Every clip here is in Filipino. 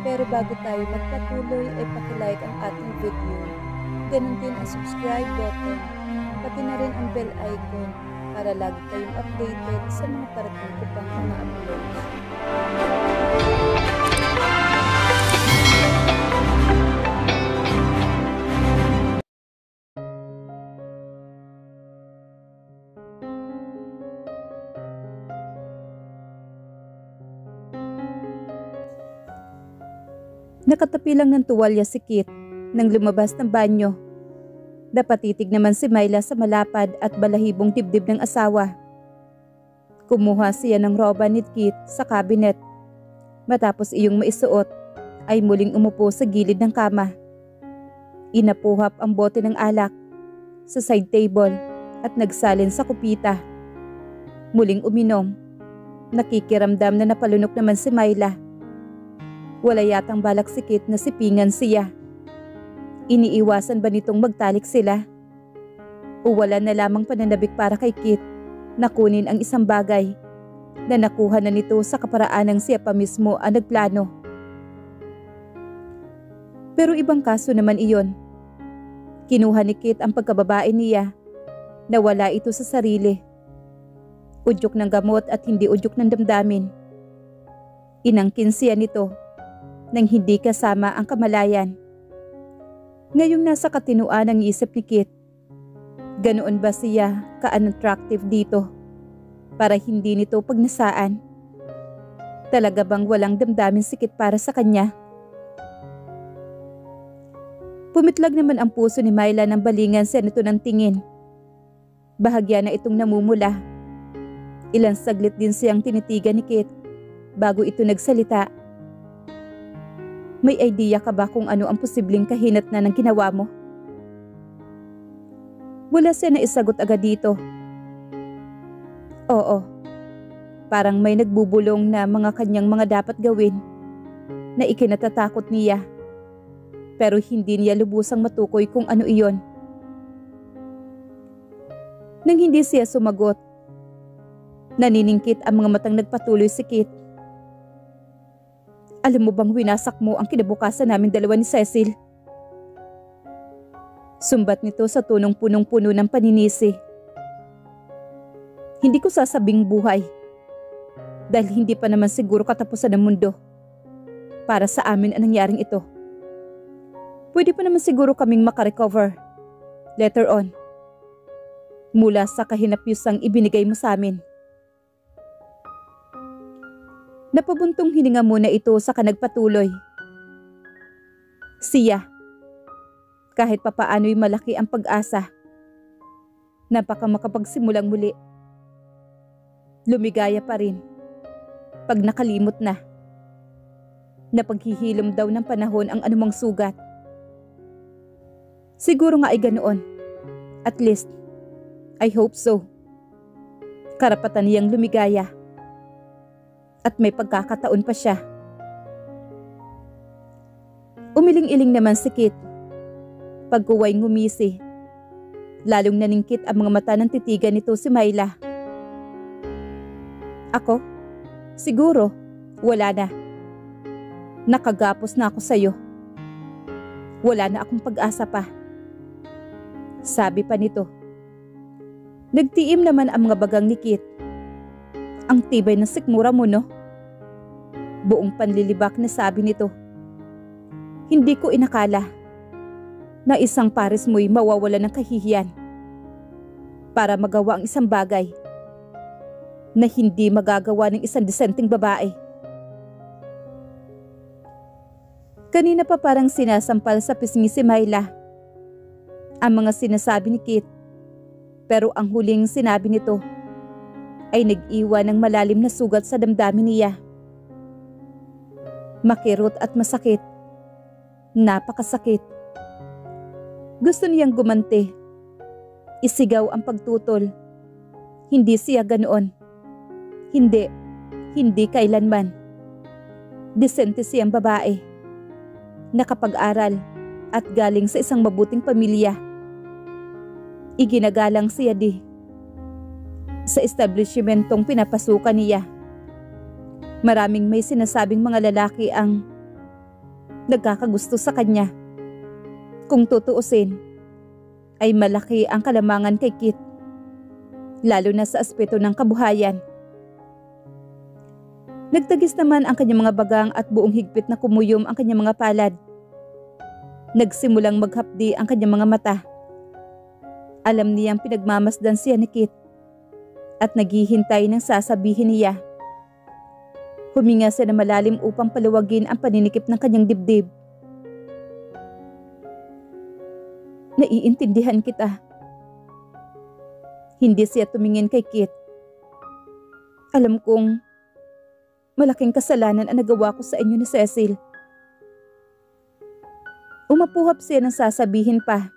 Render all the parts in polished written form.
Pero bago tayo magpatuloy ay pakilike ang ating video. Ganun din ang subscribe button, pati na rin ang bell icon para lagi kayong updated sa mga parating ko pang mga uploads. Nakatapi lang ng tuwalya si Kit nang lumabas ng banyo. Napatitig naman si Myla sa malapad at balahibong dibdib ng asawa. Kumuha siya ng roba ni Kit sa cabinet. Matapos iyong maisuot, ay muling umupo sa gilid ng kama. Inapuhap ang bote ng alak sa side table at nagsalin sa kupita. Muling uminom. Nakikiramdam na napalunok naman si Myla. Wala yatang balak si Kit na sipingan siya. Iniiwasan ba nitong magtalik sila? O wala na lamang pananabik para kay Kit na kunin ang isang bagay na nakuha na nito sa kaparaanang siya pa mismo ang nagplano? Pero ibang kaso naman iyon. Kinuha ni Kit ang pagkababae niya na wala ito sa sarili. Udyok ng gamot at hindi udyok ng damdamin. Inangkin siya nito nang hindi kasama ang kamalayan. Ngayong nasa katinuan ang isip ni Kit, ganoon ba siya ka-unattractive dito para hindi nito pagnasaan? Talaga bang walang damdamin si Kit para sa kanya? Pumitlag naman ang puso ni Myla ng balingan siya nito ng tingin. Bahagya na itong namumula. Ilang saglit din siyang tinitigan ni Kit bago ito nagsalita. May idea ka ba kung ano ang posibleng kahinatnan ng ginawa mo? Wala siya na isagot agad dito. Oo, parang may nagbubulong na mga kanyang mga dapat gawin na ikinatatakot niya. Pero hindi niya lubusang matukoy kung ano iyon. Nang hindi siya sumagot, naniningkit ang mga matang nagpatuloy si Kit. Alam mo bang winasak mo ang kinabukasan namin dalawa ni Cecil? Sumbat nito sa tunong punong-puno ng paninisi. Hindi ko sasabing buhay. Dahil hindi pa naman siguro katapusan ng mundo. Para sa amin ang nangyaring ito. Pwede pa naman siguro kaming makarecover. Later on. Mula sa kahinapyusang ibinigay mo sa amin. Napabuntong hininga muna ito sa kanagpatuloy. Siya. Kahit papaano'y malaki ang pag-asa. Napaka makapagsimulang muli. Lumigaya pa rin. Pag nakalimot na. Napaghihilom daw ng panahon ang anumang sugat. Siguro nga ay ganoon. At least, I hope so. Karapatan niyang lumigaya. At may pagkakataon pa siya. Umiling-iling naman si Kit. Pagkuway ngumisi. Lalong naningkit ang mga mata ng titigan nito si Myla. Ako? Siguro, wala na. Nakagapos na ako sa'yo. Wala na akong pag-asa pa. Sabi pa nito. Nagtiim naman ang mga bagang ni Kit. Ang tibay ng sikmura mo, no? Buong panlilibak na sabi nito. Hindi ko inakala na isang pares mo'y mawawala ng kahihiyan para magawa ang isang bagay na hindi magagawa ng isang disenteng babae. Kanina pa parang sinasampal sa pisngi si Myla ang mga sinasabi ni Kit, pero ang huling sinabi nito ay nag-iwan ng malalim na sugat sa damdamin niya. Makirot at masakit. Napakasakit. Gusto niyang gumanti. Isigaw ang pagtutol. Hindi siya ganoon. Hindi kailanman. Disente siyang babae. Nakapag-aral at galing sa isang mabuting pamilya. Iginagalang siya sa establishmentong pinapasukan niya. Maraming may sinasabing mga lalaki ang nagkakagusto sa kanya. Kung tutuusin, ay malaki ang kalamangan kay Kit, lalo na sa aspeto ng kabuhayan. Nagtagis naman ang kanyang mga bagang at buong higpit na kumuyom ang kanyang mga palad. Nagsimulang maghapdi ang kanyang mga mata. Alam niyang pinagmamasdan siya ni Kit at naghihintay ng sasabihin niya. Huminga siya na malalim upang paluwagin ang paninikip ng kanyang dibdib. Naiintindihan kita. Hindi siya tumingin kay Kit. Alam kong malaking kasalanan ang nagawa ko sa inyo ni Cecil. Umapuhap siya ng sasabihin pa.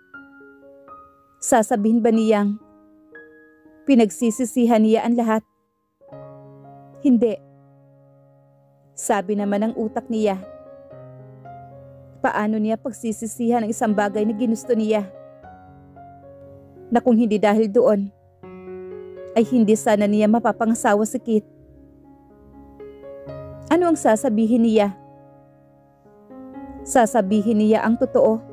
Sasabihin ba niyang pinagsisisihan niya ang lahat? Hindi. Sabi naman ng utak niya. Paano niya pagsisisihan ang isang bagay na ginusto niya? Na kung hindi dahil doon, ay hindi sana niya mapapangasawa si Kit. Ano ang sasabihin niya? Sasabihin niya ang totoo.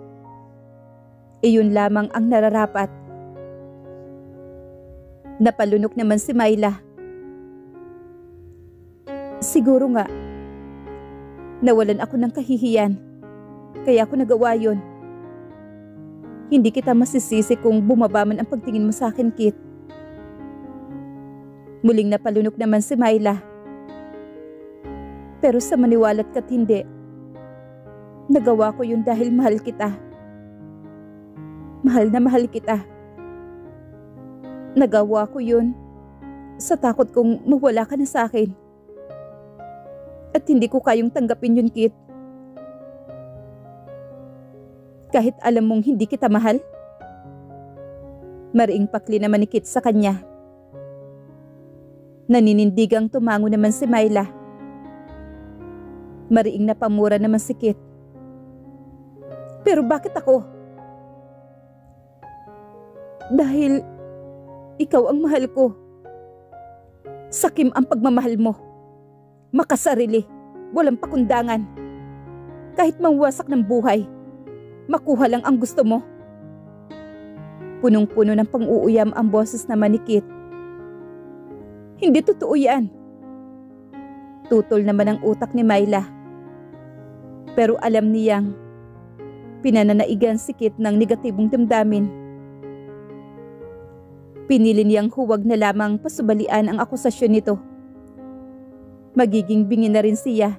Iyon lamang ang nararapat. Napalunok naman si Myla. Siguro nga, nawalan ako ng kahihiyan. Kaya ako nagawa yun. Hindi kita masisisi kung bumaba man ang pagtingin mo sa akin, Kit. Muling napalunok naman si Myla. Pero sa maniwalat ka't hindi, nagawa ko yun dahil mahal kita. Mahal na mahal kita. Nagawa ko yun sa takot kong mawala ka na sa akin. At hindi ko kayang tanggapin yun, Kit. Kahit alam mong hindi kita mahal? Mariing pakli naman ni Kit sa kanya. Naninindigang tumango naman si Myla. Mariing napamura naman si Kit. Pero bakit ako? Dahil ikaw ang mahal ko. Sakim ang pagmamahal mo. Makasarili, walang pakundangan. Kahit mangwasak ng buhay, makuha lang ang gusto mo. Punong-puno ng pang-uuyam ang boses naman ni Kit. Hindi totoo yan. Tutol naman ang utak ni Myla. Pero alam niyang pinananaigan si Kit ng negatibong damdamin. Pinili niyang huwag na lamang pasubalian ang akusasyon nito. Magiging bingi na rin siya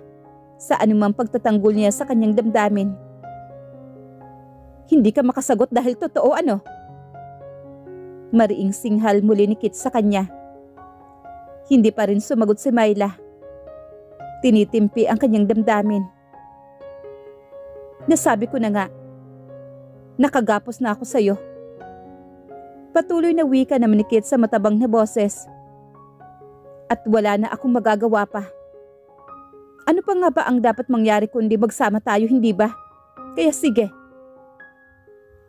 sa anumang pagtatanggol niya sa kanyang damdamin. Hindi ka makasagot dahil totoo, ano? Mariing singhal muli ni Kit sa kanya. Hindi pa rin sumagot si Myla. Tinitimpi ang kanyang damdamin. Nasabi ko na nga, nakagapos na ako sa'yo. Patuloy na wika naman ni Kit sa matabang na boses. At wala na akong magagawa pa. Ano pa nga ba ang dapat mangyari kundi magsama tayo, hindi ba? Kaya sige.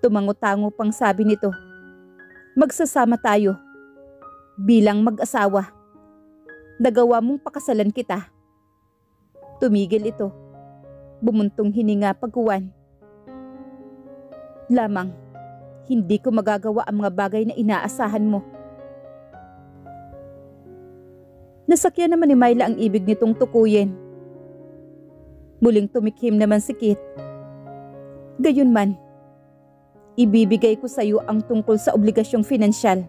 Tumango-tango pang sabi nito. Magsasama tayo. Bilang mag-asawa. Nagawa mong pakasalan kita. Tumigil ito. Bumuntong hininga pagkuwan. Lamang, hindi ko magagawa ang mga bagay na inaasahan mo. Nasakyan naman ni Myla ang ibig nitong tukuyin. Muling tumikhim naman si Kit. Gayunman, ibibigay ko sa iyo ang tungkol sa obligasyong finansyal.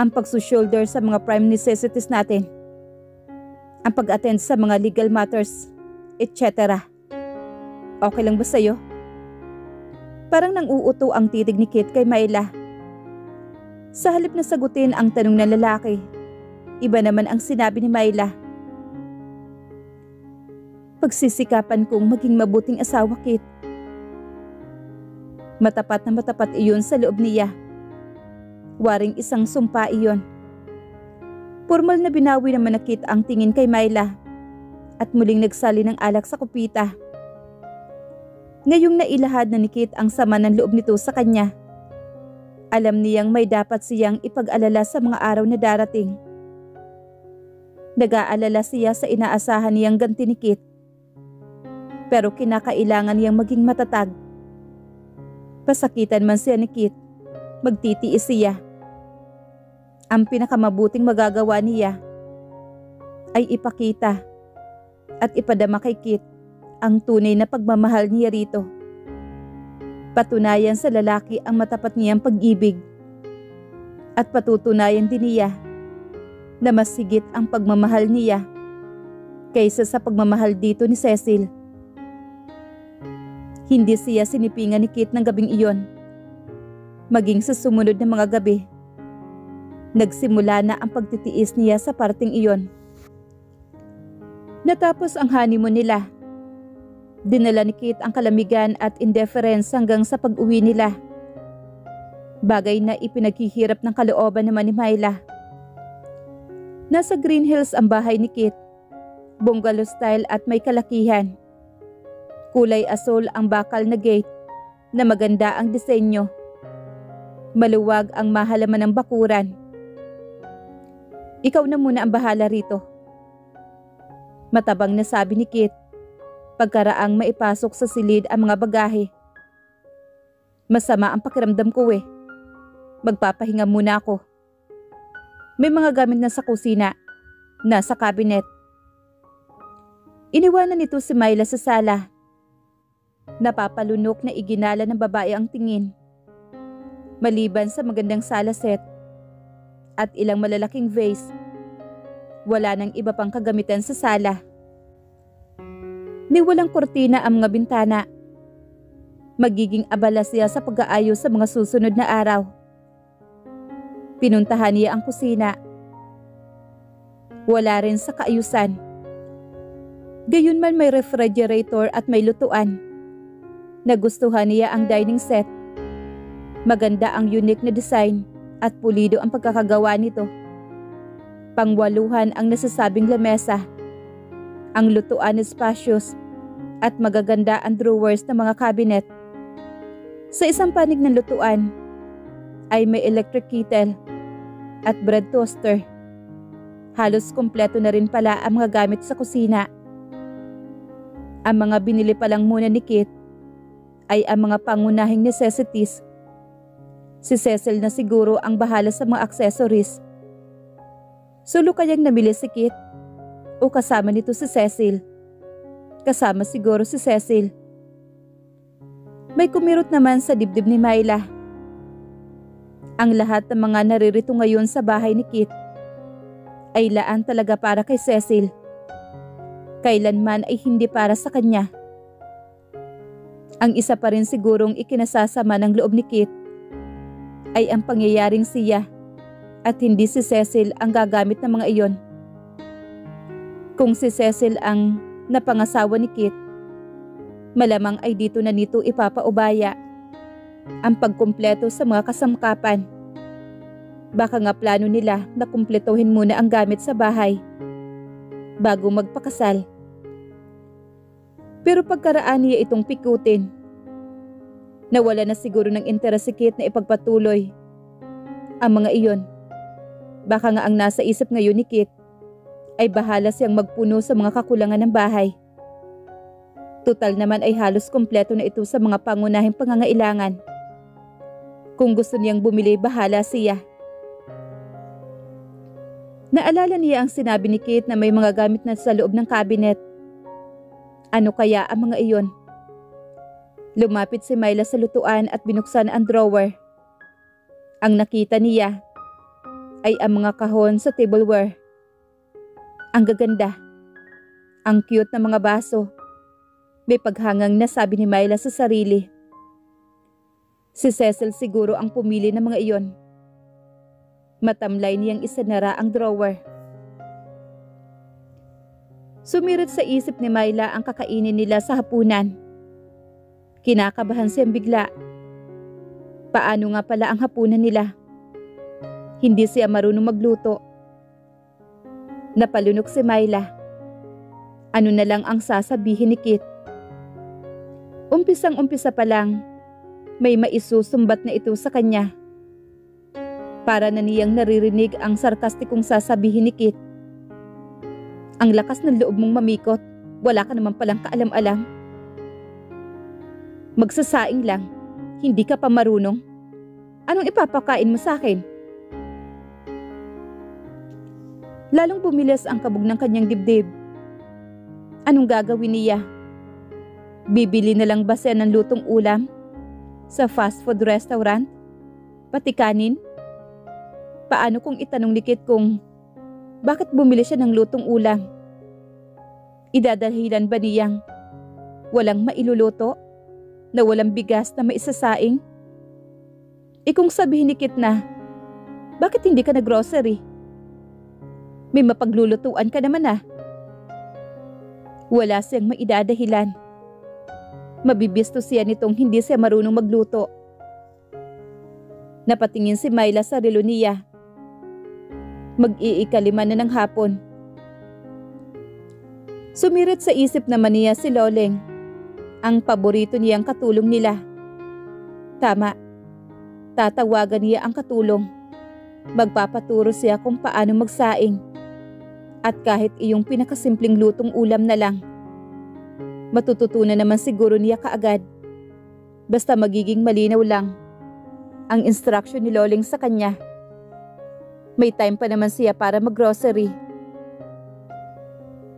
Ang pagsushoulder sa mga prime necessities natin. Ang pag-attend sa mga legal matters, etc. Okay lang ba sa'yo? Parang nang-uuto ang titig ni Kit kay Myla. Sa halip na sagutin ang tanong ng lalaki, iba naman ang sinabi ni Myla. Pagsisikapan kong maging mabuting asawa, Kit. Matapat na matapat iyon sa loob niya. Waring isang sumpa iyon. Formal na binawi naman na Kit ang tingin kay Myla at muling nagsali ng alak sa kupita. Ngayong nailahad na ni Kit ang sama ng loob nito sa kanya. Alam niyang may dapat siyang ipag-alala sa mga araw na darating. Nag-aalala siya sa inaasahan niyang ganti ni Kit. Pero kinakailangan niyang maging matatag. Pasakitan man siya ni Kit, magtitiis siya. Ang pinakamabuting magagawa niya ay ipakita at ipadama kay Kit ang tunay na pagmamahal niya rito. Patunayan sa lalaki ang matapat niyang pag-ibig at patutunayan din niya na mas higit ang pagmamahal niya kaysa sa pagmamahal dito ni Cecil. Hindi siya sinipingan ni Kit ng gabing iyon. Maging sa sumunod na mga gabi, nagsimula na ang pagtitiis niya sa parting iyon. Natapos ang honeymoon nila. Dinala ni Kit ang kalamigan at indifference hanggang sa pag-uwi nila. Bagay na ipinaghihirap ng kalooban naman ni Myla. Nasa Green Hills ang bahay ni Kit. Bungalow style at may kalakihan. Kulay asul ang bakal na gate na maganda ang disenyo. Maluwag ang mahalaman ng bakuran. Ikaw na muna ang bahala rito. Matabang na sabi ni Kit pagkaraang maipasok sa silid ang mga bagahe. Masama ang pakiramdam ko eh. Magpapahinga muna ako. May mga gamit na sa kusina, nasa cabinet. Iniwanan nito si Myla sa sala. Napapalunok na iginala ng babae ang tingin. Maliban sa magandang sala set at ilang malalaking vase, wala nang iba pang kagamitan sa sala. Niwalang kortina ang mga bintana. Magiging abala siya sa pag-aayos sa mga susunod na araw. Pinuntahan niya ang kusina. Wala rin sa kaayusan. Gayunman may refrigerator at may lutuan. Nagustuhan niya ang dining set. Maganda ang unique na design at pulido ang pagkakagawa nito. Pangwaluhan ang nasasabing lamesa. Ang lutuan spacious at magaganda ang drawers ng mga cabinet. Sa isang panig ng lutuan ay may electric kettle at bread toaster. Halos kumpleto na rin pala ang mga gamit sa kusina. Ang mga binili pa lang muna ni Kit ay ang mga pangunahing necessities. Si Cecil na siguro ang bahala sa mga accessories. Solo kayang namili si Kit o kasama nito si Cecil? Kasama siguro si Cecil. May kumirot naman sa dibdib ni Myla. Ang lahat ng mga naririto ngayon sa bahay ni Kit ay laan talaga para kay Cecil. Kailanman ay hindi para sa kanya. Ang isa pa rin sigurong ikinasasama ng loob ni Kit ay ang pangyayaring siya at hindi si Cecil ang gagamit ng mga iyon. Kung si Cecil ang napangasawa ni Kit, malamang ay dito na nito ipapaubaya ang pagkumpleto sa mga kasamkapan. Baka nga plano nila na kumpletuhin muna ang gamit sa bahay bago magpakasal. Pero pagkaraan niya itong pikutin, nawala na siguro ng interes si Kit na ipagpatuloy ang mga iyon. Baka nga ang nasa isip ngayon ni Kit ay bahala siyang magpuno sa mga kakulangan ng bahay. Tutal naman ay halos kumpleto na ito sa mga pangunahing pangangailangan. Kung gusto niyang bumili, bahala siya. Naalala niya ang sinabi ni Kit na may mga gamit na sa loob ng cabinet. Ano kaya ang mga iyon? Lumapit si Myla sa lutuan at binuksan ang drawer. Ang nakita niya ay ang mga kahon sa tableware. Ang gaganda. Ang cute na mga baso. May paghangang nasabi ni Myla sa sarili. Si Cecil siguro ang pumili ng mga iyon. Matamlay niyang isanara ang drawer. Sumirit sa isip ni Myla ang kakainin nila sa hapunan. Kinakabahan siyang bigla. Paano nga pala ang hapunan nila? Hindi siya marunong magluto. Napalunok si Myla. Ano na lang ang sasabihin ni Kit? Umpisang-umpisa pa lang, may maisusumbat na ito sa kanya. Para na niyang naririnig ang sarkastikong sasabihin ni Kit. Ang lakas ng loob mong mamikot, wala ka naman palang kaalam-alam. Magsasaing lang, hindi ka pa marunong. Anong ipapakain mo sa akin? Lalong bumilis ang kabog ng kanyang dibdib. Anong gagawin niya? Bibili na lang ba siya ng lutong ulam sa fast food restaurant? Pati kanin? Paano kung itanong ni Kit kung bakit bumili siya ng lutong ulam? Idadalhilan ba niyang walang mailuluto na walang bigas na maisasaing? Kung sabihin ni Kit na, bakit hindi ka nag-grocery? May mapaglulutuan ka naman ah. Wala siyang maidadahilan. Mabibisto siya nitong hindi siya marunong magluto. Napatingin si Myla sa relo niya. Mag-iikalima na ng hapon. Sumirit sa isip naman niya si Loleng, ang paborito niyang katulong nila. Tama, tatawagan niya ang katulong. Magpapaturo siya kung paano magsaing. At kahit iyong pinakasimpleng lutong ulam na lang, matututunan naman siguro niya kaagad. Basta magiging malinaw lang ang instruction ni Loleng sa kanya. May time pa naman siya para mag-grocery.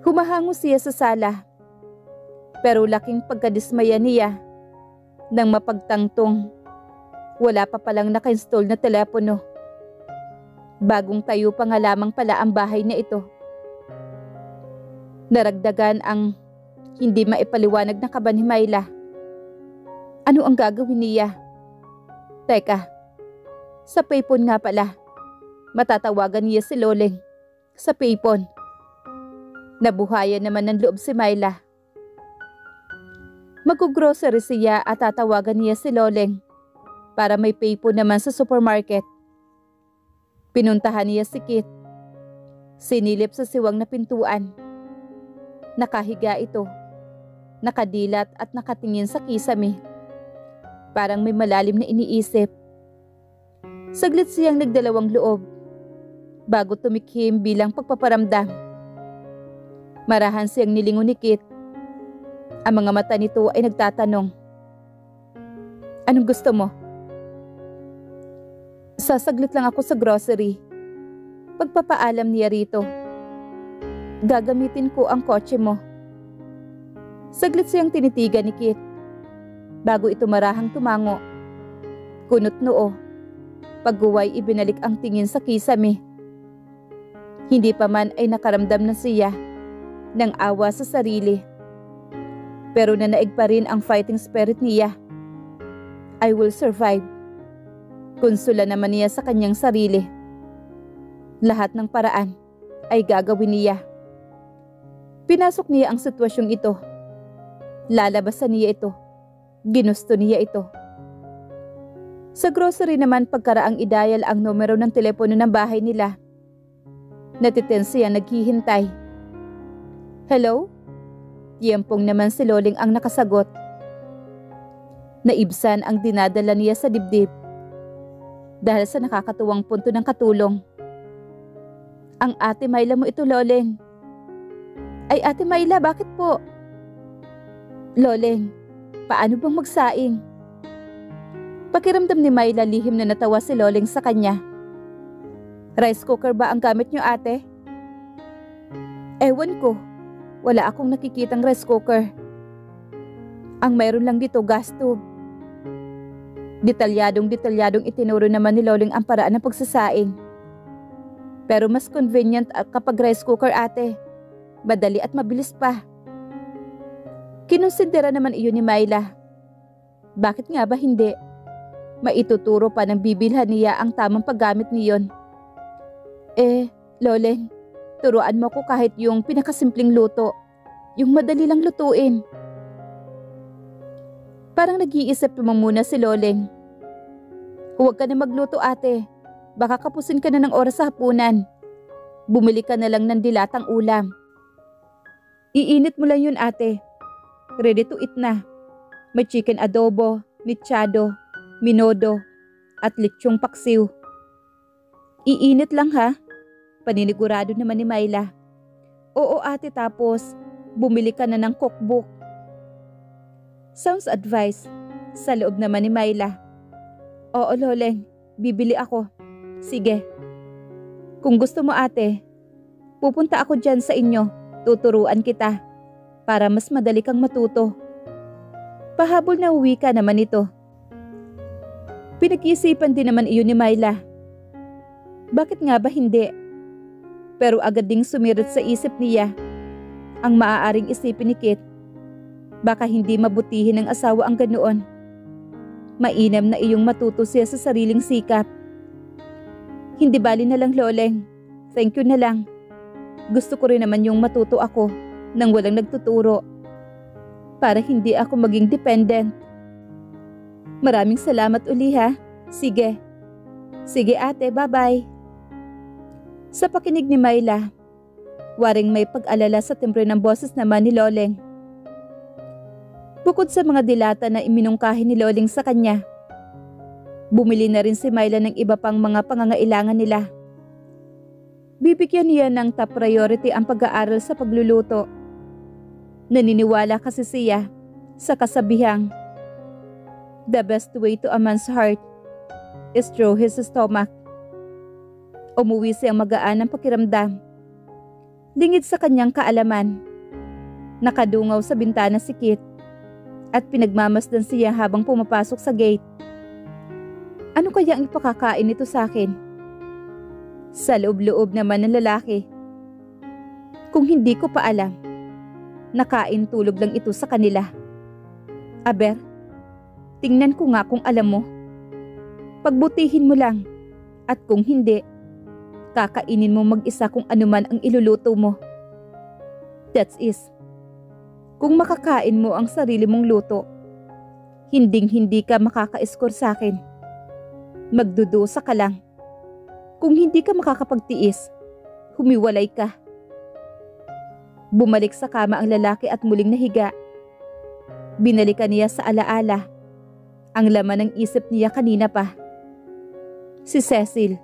Humahango siya sa sala. Pero laking pagkadismaya niya nang mapagtangtong wala pa palang naka-install na telepono. Bagong tayo pa nga lamang pala ang bahay na ito. Naragdagan ang hindi maipaliwanag na kaba ni Myla. Ano ang gagawin niya? Teka, sa payphone nga pala. Matatawagan niya si Loleng sa payphone. Nabuhayan naman ng loob si Myla. Mag-grocery siya at tatawagan niya si Loleng para may payphone naman sa supermarket. Pinuntahan niya si Kit. Sinilip sa siwang na pintuan. Nakahiga ito. Nakadilat at nakatingin sa kisame. Parang may malalim na iniisip. Saglit siyang nagdalawang loob bago tumikhim bilang pagpaparamdam. Marahan siyang nilingon ni Kit. Ang mga mata nito ay nagtatanong. Anong gusto mo? Sasaglit lang ako sa grocery. Pagpapaalam niya rito. Gagamitin ko ang kotse mo. Saglit siyang tinitigan ni Kit. Bago ito marahang tumango. Kunot noo. Pagguway ibinalik ang tingin sa kisame. Hindi pa man ay nakaramdam na siya ng awa sa sarili. Pero nanaig pa rin ang fighting spirit niya. I will survive. Konsula naman niya sa kanyang sarili. Lahat ng paraan ay gagawin niya. Pinasok niya ang sitwasyong ito. Lalabasan niya ito. Ginusto niya ito. Sa grocery naman pagkaraang idayal ang numero ng telepono ng bahay nila. Natiten siya naghihintay. Hello? Tiyempong naman si Loleng ang nakasagot. Naibsan ang dinadala niya sa dibdib dahil sa nakakatuwang punto ng katulong. Ang ate Myla mo ito, Loleng. Ay ate Myla, bakit po? Loleng, paano bang magsaing? Pakiramdam ni Myla lihim na natawa si Loleng sa kanya. Rice cooker ba ang gamit niyo ate? Ewan ko, wala akong nakikitang rice cooker. Ang mayroon lang dito gas tube. Detalyadong itinuro naman ni Loleng ang paraan ng pagsasaing. Pero mas convenient kapag rice cooker ate. Madali at mabilis pa. Kinonsidera naman iyon ni Myla. Bakit nga ba hindi? Maituturo pa ng bibilhan niya ang tamang paggamit niyon. Loleng, turuan mo ko kahit yung pinakasimpleng luto. Yung madali lang lutuin. Parang nag-iisip naman muna si Loleng. Huwag ka na magluto ate. Baka kapusin ka na ng oras sa hapunan. Bumili ka na lang ng dilatang ulam. Iinit mo lang yun ate. Ready to eat na. May chicken adobo, mechado, minodo, at lechong paksiw. Iinit lang ha? Paninigurado naman ni Myla. Oo ate, tapos bumili ka na ng cookbook. Sounds advice, Sa loob naman ni Myla. Oo, Loleng. Bibili ako. Sige. Kung gusto mo, ate, pupunta ako dyan sa inyo. Tuturuan kita para mas madali kang matuto. Pahabol na uwi ka naman ito. Pinag-iisipan din naman iyon ni Myla. Bakit nga ba hindi? Pero agad ding sumirit sa isip niya ang maaaring isipin ni Kit. Baka hindi mabutihin ng asawa ang ganoon. Mainam na iyong matuto siya sa sariling sikap. Hindi bali na lang, Loleng. Thank you na lang. Gusto ko rin naman yung matuto ako nang walang nagtuturo. Para hindi ako maging dependent. Maraming salamat uli ha. Sige. Sige ate, bye-bye. Sa pakinig ni Myla, waring may pag-alala sa timbre ng boses naman ni Loleng. Bukod sa mga dilata na iminungkahi ni Loleng sa kanya, bumili na rin si Myla ng iba pang mga pangangailangan nila. Bibigyan niya ng top priority ang pag-aaral sa pagluluto. Naniniwala kasi siya sa kasabihang, the best way to a man's heart is through his stomach. Umuwi siyang magaan ng pakiramdam. Lingid sa kanyang kaalaman. Nakadungaw sa bintana si Kit at pinagmamasdan siya habang pumapasok sa gate. Ano kaya ang ipakakain nito sa akin? Sa loob-loob naman ng lalaki. Kung hindi ko pa alam, nakain tulog lang ito sa kanila. Aber, tingnan ko nga kung alam mo. Pagbutihin mo lang. At kung hindi, kakainin mo mag-isa kung anuman ang iluluto mo. That's is. Kung makakain mo ang sarili mong luto, hinding-hindi ka makaka-score sa akin. Magdudusa ka lang. Kung hindi ka makakapagtiis, humiwalay ka. Bumalik sa kama ang lalaki at muling nahiga. Binalikan niya sa alaala ang laman ng isip niya kanina pa. Si Cecil.